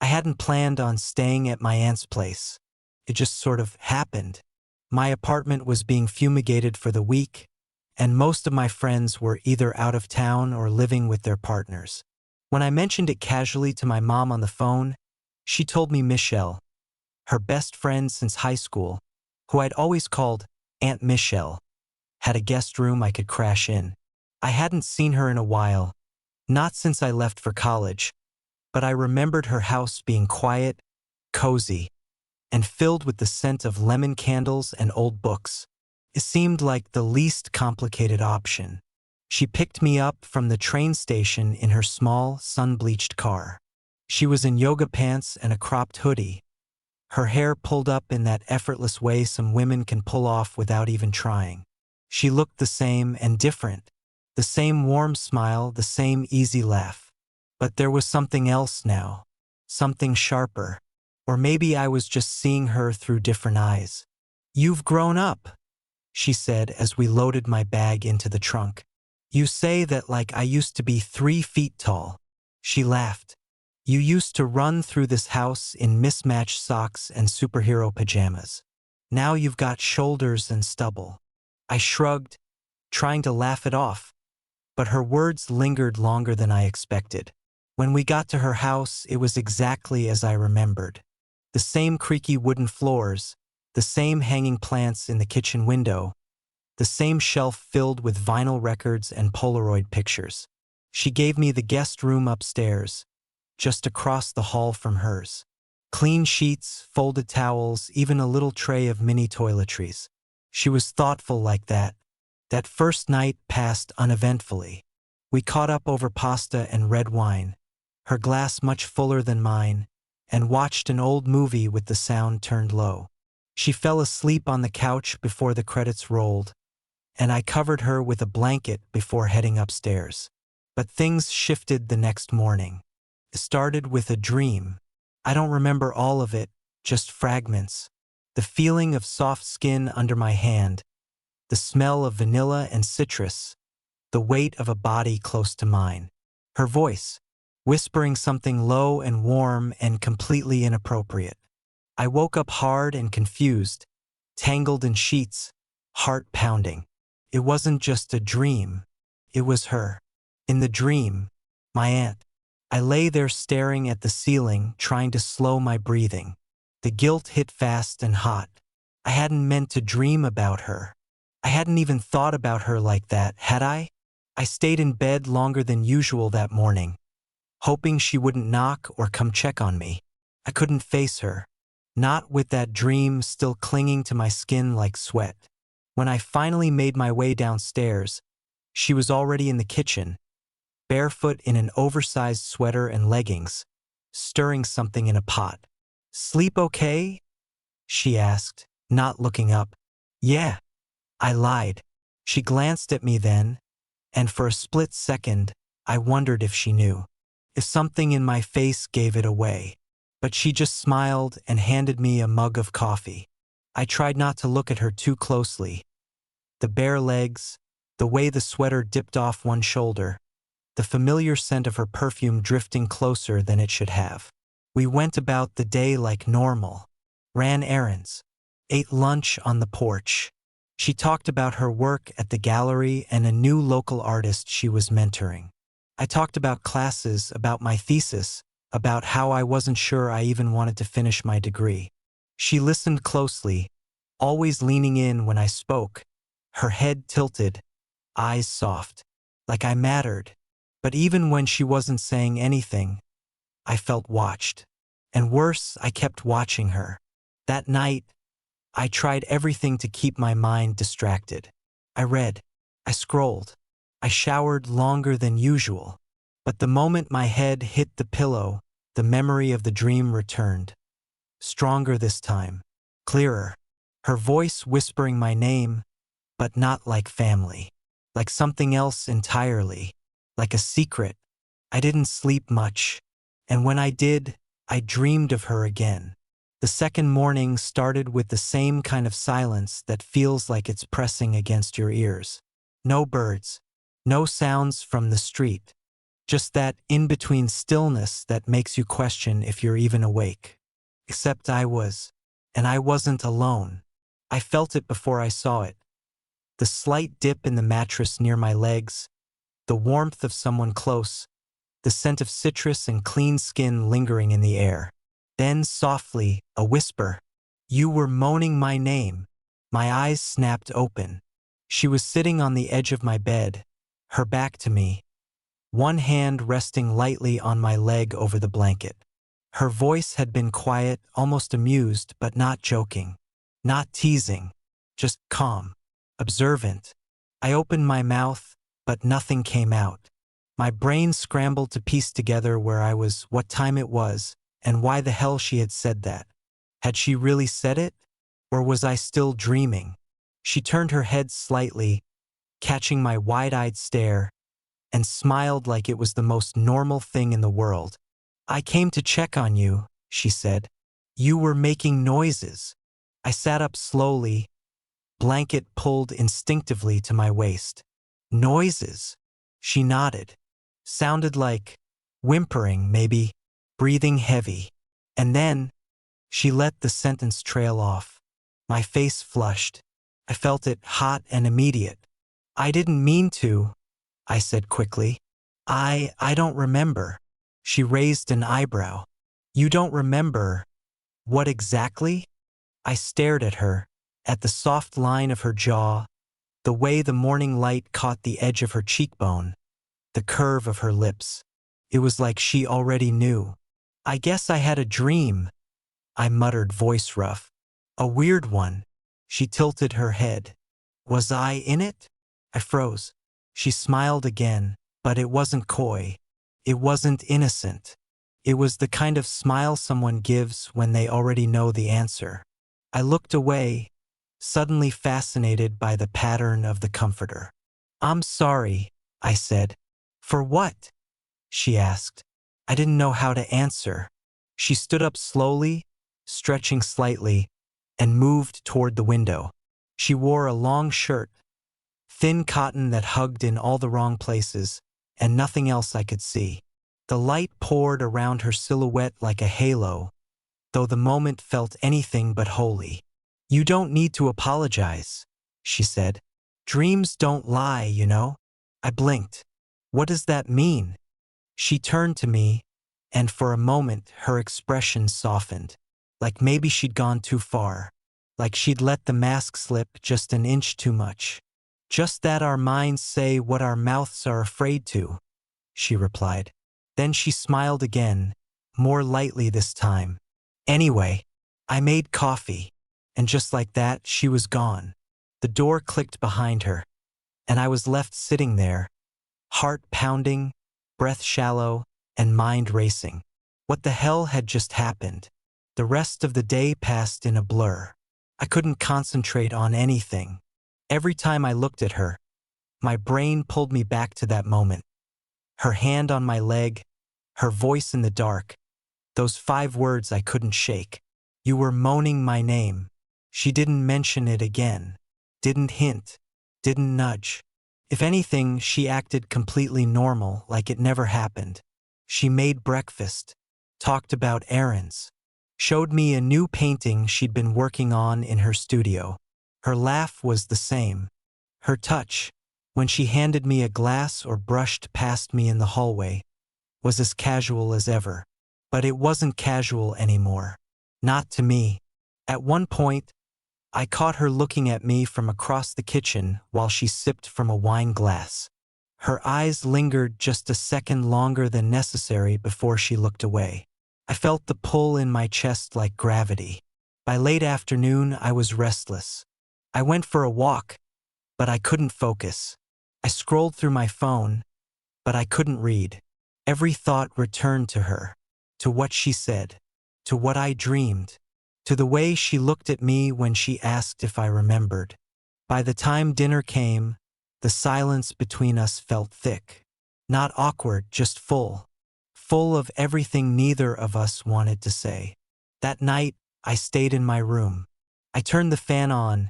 I hadn't planned on staying at my aunt's place. It just sort of happened. My apartment was being fumigated for the week, and most of my friends were either out of town or living with their partners. When I mentioned it casually to my mom on the phone, she told me Michelle, her best friend since high school, who I'd always called Aunt Michelle, had a guest room I could crash in. I hadn't seen her in a while, not since I left for college, but I remembered her house being quiet, cozy, and filled with the scent of lemon candles and old books. It seemed like the least complicated option. She picked me up from the train station in her small, sun-bleached car. She was in yoga pants and a cropped hoodie, her hair pulled up in that effortless way some women can pull off without even trying. She looked the same and different, the same warm smile, the same easy laugh. But there was something else now, something sharper. Or maybe I was just seeing her through different eyes. "You've grown up," she said as we loaded my bag into the trunk. "You say that like I used to be 3 feet tall." She laughed. "You used to run through this house in mismatched socks and superhero pajamas. Now you've got shoulders and stubble." I shrugged, trying to laugh it off, but her words lingered longer than I expected. When we got to her house, it was exactly as I remembered. The same creaky wooden floors, the same hanging plants in the kitchen window, the same shelf filled with vinyl records and Polaroid pictures. She gave me the guest room upstairs, just across the hall from hers. Clean sheets, folded towels, even a little tray of mini toiletries. She was thoughtful like that. That first night passed uneventfully. We caught up over pasta and red wine, her glass much fuller than mine, and watched an old movie with the sound turned low. She fell asleep on the couch before the credits rolled, and I covered her with a blanket before heading upstairs. But things shifted the next morning. It started with a dream. I don't remember all of it, just fragments. The feeling of soft skin under my hand, the smell of vanilla and citrus, the weight of a body close to mine. Her voice, whispering something low and warm and completely inappropriate. I woke up hard and confused, tangled in sheets, heart pounding. It wasn't just a dream. It was her. In the dream, my aunt. I lay there staring at the ceiling, trying to slow my breathing. The guilt hit fast and hot. I hadn't meant to dream about her. I hadn't even thought about her like that, had I? I stayed in bed longer than usual that morning, hoping she wouldn't knock or come check on me. I couldn't face her, not with that dream still clinging to my skin like sweat. When I finally made my way downstairs, she was already in the kitchen, barefoot in an oversized sweater and leggings, stirring something in a pot. "Sleep okay?" she asked, not looking up. "Yeah," I lied. She glanced at me then, and for a split second, I wondered if she knew, if something in my face gave it away. But she just smiled and handed me a mug of coffee. I tried not to look at her too closely. The bare legs, the way the sweater dipped off one shoulder, the familiar scent of her perfume drifting closer than it should have. We went about the day like normal, ran errands, ate lunch on the porch. She talked about her work at the gallery and a new local artist she was mentoring. I talked about classes, about my thesis, about how I wasn't sure I even wanted to finish my degree. She listened closely, always leaning in when I spoke, her head tilted, eyes soft, like I mattered. But even when she wasn't saying anything, I felt watched. And worse, I kept watching her. That night, I tried everything to keep my mind distracted. I read, I scrolled, I showered longer than usual. But the moment my head hit the pillow, the memory of the dream returned. Stronger this time, clearer. Her voice whispering my name, but not like family. Like something else entirely. Like a secret. I didn't sleep much. And when I did, I dreamed of her again. The second morning started with the same kind of silence that feels like it's pressing against your ears. No birds. No sounds from the street. Just that in-between stillness that makes you question if you're even awake. Except I was. And I wasn't alone. I felt it before I saw it. The slight dip in the mattress near my legs, the warmth of someone close, the scent of citrus and clean skin lingering in the air. Then softly, a whisper. You were moaning my name. My eyes snapped open. She was sitting on the edge of my bed, her back to me, one hand resting lightly on my leg over the blanket. Her voice had been quiet, almost amused, but not joking, not teasing, just calm, observant. I opened my mouth, but nothing came out. My brain scrambled to piece together where I was, what time it was, and why the hell she had said that. Had she really said it? Or was I still dreaming? She turned her head slightly, catching my wide-eyed stare, and smiled like it was the most normal thing in the world. I came to check on you, she said. You were making noises. I sat up slowly, blanket pulled instinctively to my waist. Noises? She nodded. Sounded like whimpering, maybe, breathing heavy. And then she let the sentence trail off. My face flushed. I felt it hot and immediate. I didn't mean to, I said quickly. I don't remember. She raised an eyebrow. You don't remember what exactly? I stared at her, at the soft line of her jaw, the way the morning light caught the edge of her cheekbone, the curve of her lips. It was like she already knew. I guess I had a dream, I muttered, voice rough. A weird one. She tilted her head. Was I in it? I froze. She smiled again, but it wasn't coy. It wasn't innocent. It was the kind of smile someone gives when they already know the answer. I looked away, suddenly fascinated by the pattern of the comforter. I'm sorry, I said. For what? She asked. I didn't know how to answer. She stood up slowly, stretching slightly, and moved toward the window. She wore a long shirt, thin cotton that hugged in all the wrong places, and nothing else I could see. The light poured around her silhouette like a halo, though the moment felt anything but holy. You don't need to apologize, she said. Dreams don't lie, you know. I blinked. What does that mean? She turned to me, and for a moment her expression softened, like maybe she'd gone too far, like she'd let the mask slip just an inch too much. Just that our minds say what our mouths are afraid to, she replied. Then she smiled again, more lightly this time. Anyway, I made coffee, and just like that, she was gone. The door clicked behind her, and I was left sitting there, heart pounding, breath shallow, and mind racing. What the hell had just happened? The rest of the day passed in a blur. I couldn't concentrate on anything. Every time I looked at her, my brain pulled me back to that moment. Her hand on my leg, her voice in the dark, those 5 words I couldn't shake. You were moaning my name. She didn't mention it again, didn't hint, didn't nudge. If anything, she acted completely normal, like it never happened. She made breakfast, talked about errands, showed me a new painting she'd been working on in her studio. Her laugh was the same. Her touch, when she handed me a glass or brushed past me in the hallway, was as casual as ever. But it wasn't casual anymore. Not to me. At one point, I caught her looking at me from across the kitchen while she sipped from a wine glass. Her eyes lingered just a second longer than necessary before she looked away. I felt the pull in my chest like gravity. By late afternoon, I was restless. I went for a walk, but I couldn't focus. I scrolled through my phone, but I couldn't read. Every thought returned to her, to what she said, to what I dreamed, to the way she looked at me when she asked if I remembered. By the time dinner came, the silence between us felt thick. Not awkward, just full. Full of everything neither of us wanted to say. That night, I stayed in my room. I turned the fan on,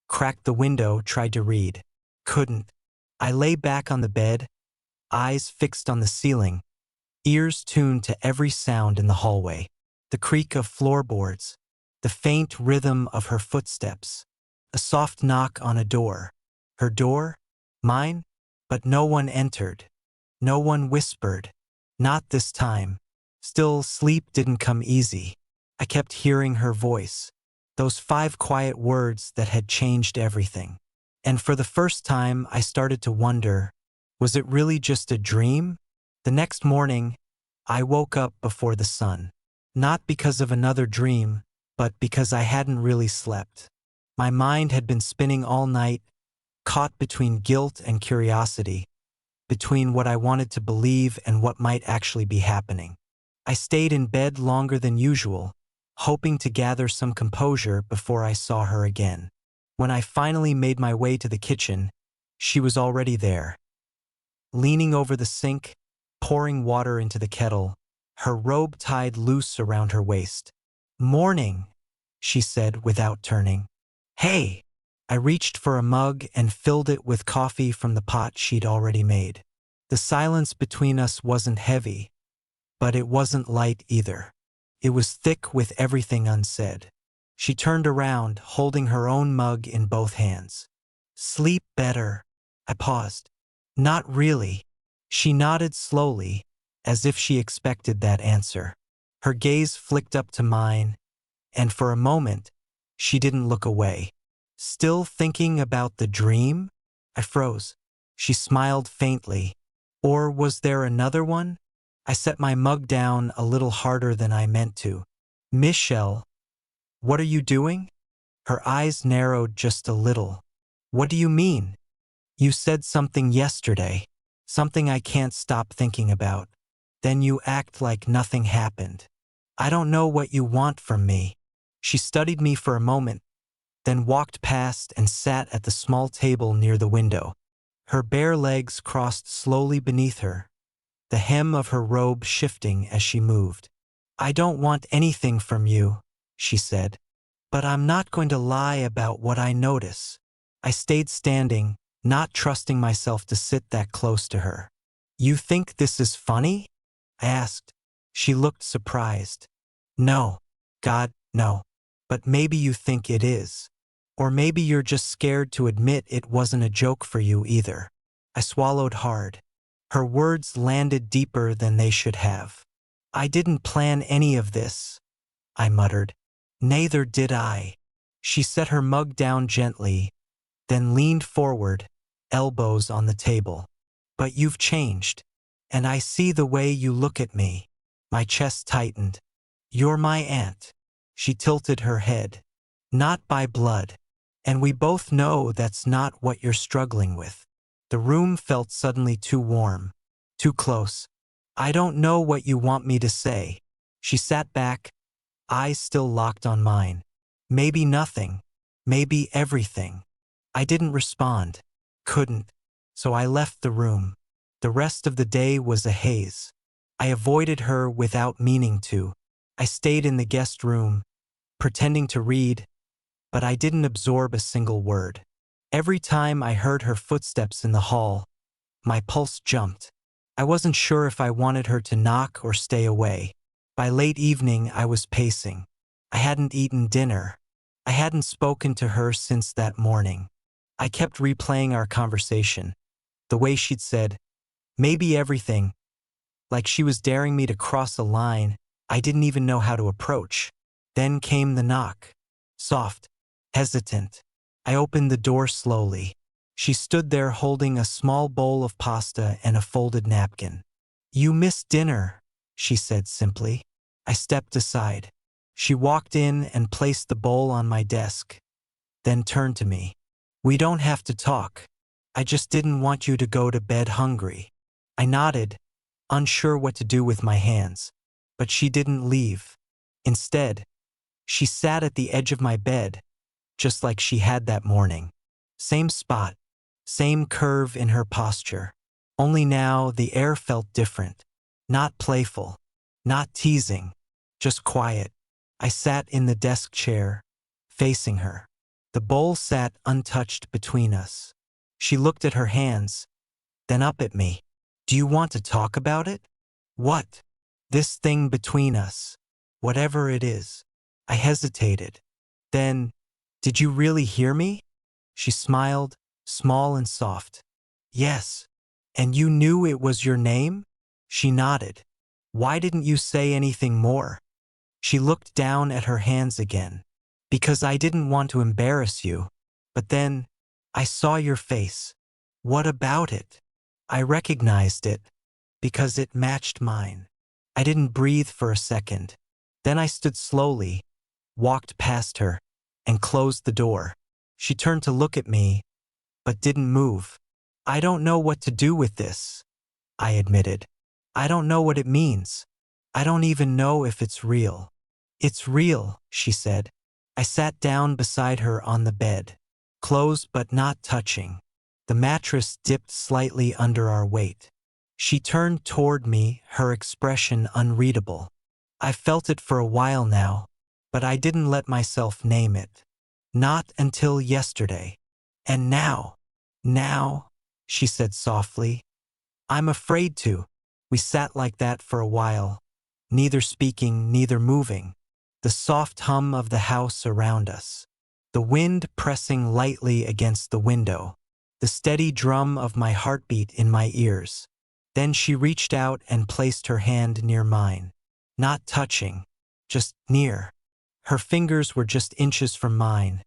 cracked the window, tried to read. Couldn't. I lay back on the bed, eyes fixed on the ceiling, ears tuned to every sound in the hallway. The creak of floorboards, the faint rhythm of her footsteps, a soft knock on a door. Her door? Mine? But no one entered. No one whispered. Not this time. Still, sleep didn't come easy. I kept hearing her voice, those 5 quiet words that had changed everything. And for the first time, I started to wonder, was it really just a dream? The next morning, I woke up before the sun. Not because of another dream, but because I hadn't really slept. My mind had been spinning all night, caught between guilt and curiosity, between what I wanted to believe and what might actually be happening. I stayed in bed longer than usual, hoping to gather some composure before I saw her again. When I finally made my way to the kitchen, she was already there. Leaning over the sink, pouring water into the kettle, her robe tied loose around her waist. "Morning," she said without turning. "Hey!" I reached for a mug and filled it with coffee from the pot she'd already made. The silence between us wasn't heavy, but it wasn't light either. It was thick with everything unsaid. She turned around, holding her own mug in both hands. "Sleep better." I paused. "Not really." She nodded slowly, as if she expected that answer. Her gaze flicked up to mine, and for a moment, she didn't look away. "Still thinking about the dream?" I froze. She smiled faintly. "Or was there another one?" I set my mug down a little harder than I meant to. "Michelle, what are you doing?" Her eyes narrowed just a little. "What do you mean?" "You said something yesterday, something I can't stop thinking about. Then you act like nothing happened. I don't know what you want from me." She studied me for a moment, then walked past and sat at the small table near the window. Her bare legs crossed slowly beneath her, the hem of her robe shifting as she moved. "I don't want anything from you," she said, "but I'm not going to lie about what I notice." I stayed standing, not trusting myself to sit that close to her. "You think this is funny?" I asked. She looked surprised. "No. God, no. But maybe you think it is. Or maybe you're just scared to admit it wasn't a joke for you either." I swallowed hard. Her words landed deeper than they should have. "I didn't plan any of this," I muttered. "Neither did I." She set her mug down gently, then leaned forward, elbows on the table. "But you've changed. And I see the way you look at me." My chest tightened. "You're my aunt." She tilted her head. "Not by blood. And we both know that's not what you're struggling with." The room felt suddenly too warm, too close. "I don't know what you want me to say." She sat back, eyes still locked on mine. "Maybe nothing. Maybe everything." I didn't respond. Couldn't. So I left the room. The rest of the day was a haze. I avoided her without meaning to. I stayed in the guest room, pretending to read, but I didn't absorb a single word. Every time I heard her footsteps in the hall, my pulse jumped. I wasn't sure if I wanted her to knock or stay away. By late evening, I was pacing. I hadn't eaten dinner. I hadn't spoken to her since that morning. I kept replaying our conversation, the way she'd said, "Maybe everything," like she was daring me to cross a line I didn't even know how to approach. Then came the knock. Soft, hesitant. I opened the door slowly. She stood there holding a small bowl of pasta and a folded napkin. "You missed dinner," she said simply. I stepped aside. She walked in and placed the bowl on my desk, then turned to me. "We don't have to talk. I just didn't want you to go to bed hungry." I nodded, unsure what to do with my hands, but she didn't leave. Instead, she sat at the edge of my bed, just like she had that morning. Same spot, same curve in her posture. Only now the air felt different. Not playful, not teasing, just quiet. I sat in the desk chair, facing her. The bowl sat untouched between us. She looked at her hands, then up at me. Do you want to talk about it? What? This thing between us. Whatever it is. I hesitated. Then, did you really hear me? She smiled, small and soft. Yes. And you knew it was your name? She nodded. Why didn't you say anything more? She looked down at her hands again. Because I didn't want to embarrass you. But then, I saw your face. What about it? I recognized it. Because it matched mine. I didn't breathe for a second. Then I stood slowly, walked past her, and closed the door. She turned to look at me, but didn't move. I don't know what to do with this, I admitted. I don't know what it means. I don't even know if it's real. It's real, she said. I sat down beside her on the bed, close but not touching. The mattress dipped slightly under our weight. She turned toward me, her expression unreadable. I felt it for a while now, but I didn't let myself name it. Not until yesterday. And now, she said softly, I'm afraid to. We sat like that for a while, neither speaking, neither moving. The soft hum of the house around us. The wind pressing lightly against the window. The steady drum of my heartbeat in my ears. Then she reached out and placed her hand near mine. Not touching, just near. Her fingers were just inches from mine,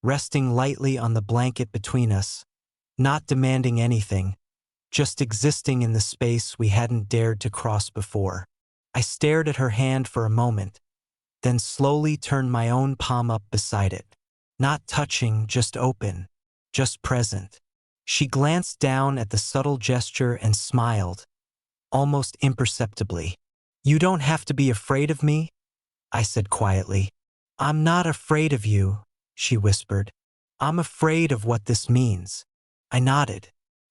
resting lightly on the blanket between us, not demanding anything, just existing in the space we hadn't dared to cross before. I stared at her hand for a moment, then slowly turned my own palm up beside it. Not touching, just open, just present. She glanced down at the subtle gesture and smiled, almost imperceptibly. You don't have to be afraid of me, I said quietly. I'm not afraid of you, she whispered. I'm afraid of what this means. I nodded.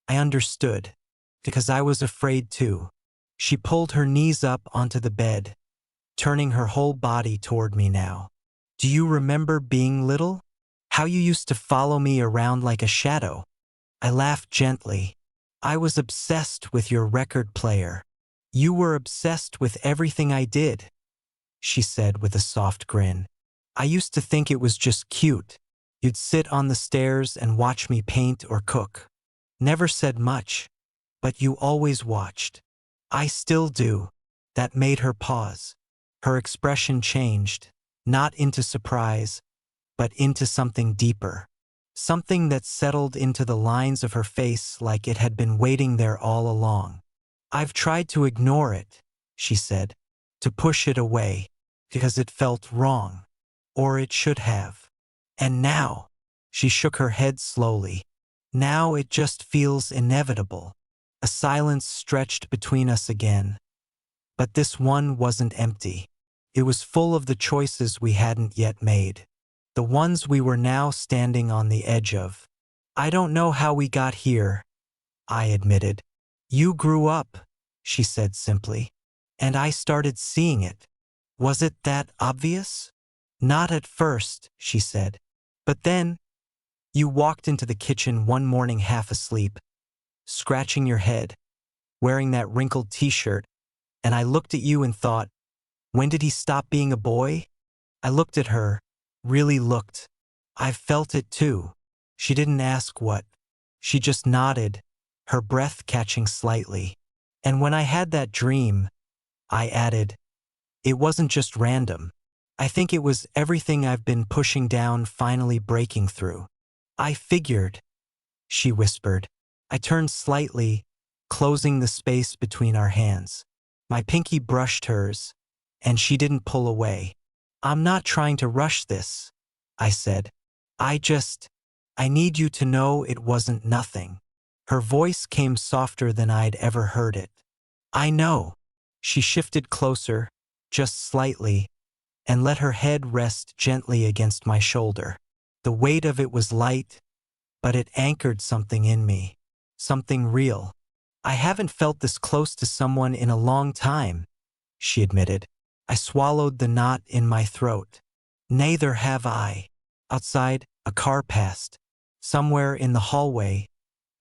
I understood, because I was afraid too. She pulled her knees up onto the bed, turning her whole body toward me now. Do you remember being little? How you used to follow me around like a shadow? I laughed gently. I was obsessed with your record player. You were obsessed with everything I did, she said with a soft grin. I used to think it was just cute. You'd sit on the stairs and watch me paint or cook. Never said much, but you always watched. I still do. That made her pause. Her expression changed, not into surprise, but into something deeper. Something that settled into the lines of her face like it had been waiting there all along. I've tried to ignore it, she said, to push it away, because it felt wrong, or it should have. And now, she shook her head slowly. Now it just feels inevitable. A silence stretched between us again. But this one wasn't empty. It was full of the choices we hadn't yet made. The ones we were now standing on the edge of. I don't know how we got here, I admitted. You grew up, she said simply. And I started seeing it. Was it that obvious? Not at first, she said. But then, you walked into the kitchen one morning half asleep, scratching your head, wearing that wrinkled t-shirt, and I looked at you and thought, when did he stop being a boy? I looked at her, really looked. I felt it too. She didn't ask what. She just nodded, her breath catching slightly. And when I had that dream, I added, it wasn't just random. I think it was everything I've been pushing down finally breaking through. I figured, she whispered. I turned slightly, closing the space between our hands. My pinky brushed hers, and she didn't pull away. I'm not trying to rush this, I said. I need you to know it wasn't nothing. Her voice came softer than I'd ever heard it. I know. She shifted closer, just slightly, and let her head rest gently against my shoulder. The weight of it was light, but it anchored something in me. Something real. I haven't felt this close to someone in a long time, she admitted. I swallowed the knot in my throat. Neither have I. Outside, a car passed. Somewhere in the hallway,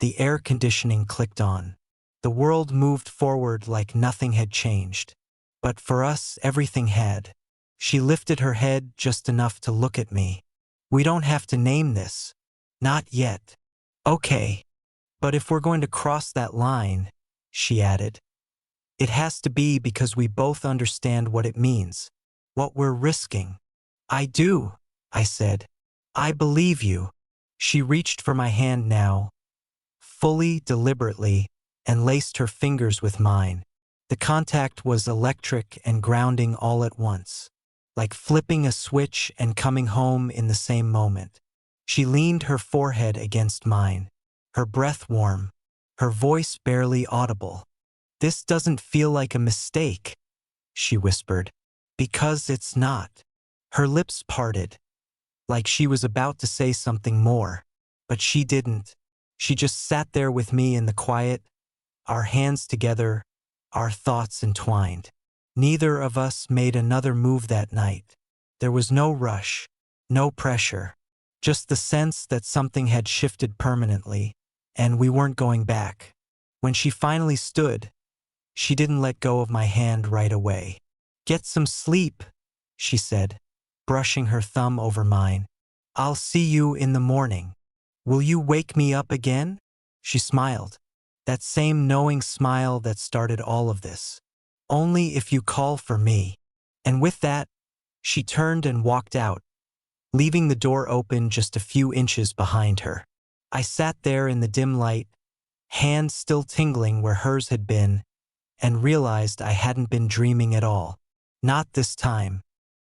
the air conditioning clicked on. The world moved forward like nothing had changed. But for us, everything had. She lifted her head just enough to look at me. We don't have to name this. Not yet. Okay. But if we're going to cross that line, she added, it has to be because we both understand what it means, what we're risking. I do, I said. I believe you. She reached for my hand now, fully, deliberately, and laced her fingers with mine. The contact was electric and grounding all at once, like flipping a switch and coming home in the same moment. She leaned her forehead against mine, her breath warm, her voice barely audible. This doesn't feel like a mistake, she whispered. Because it's not. Her lips parted, like she was about to say something more, but she didn't. She just sat there with me in the quiet, our hands together, our thoughts entwined. Neither of us made another move that night. There was no rush, no pressure, just the sense that something had shifted permanently, and we weren't going back. When she finally stood, she didn't let go of my hand right away. Get some sleep, she said, brushing her thumb over mine. I'll see you in the morning. Will you wake me up again? She smiled, that same knowing smile that started all of this. Only if you call for me. And with that, she turned and walked out, leaving the door open just a few inches behind her. I sat there in the dim light, hand still tingling where hers had been, and realized I hadn't been dreaming at all. Not this time.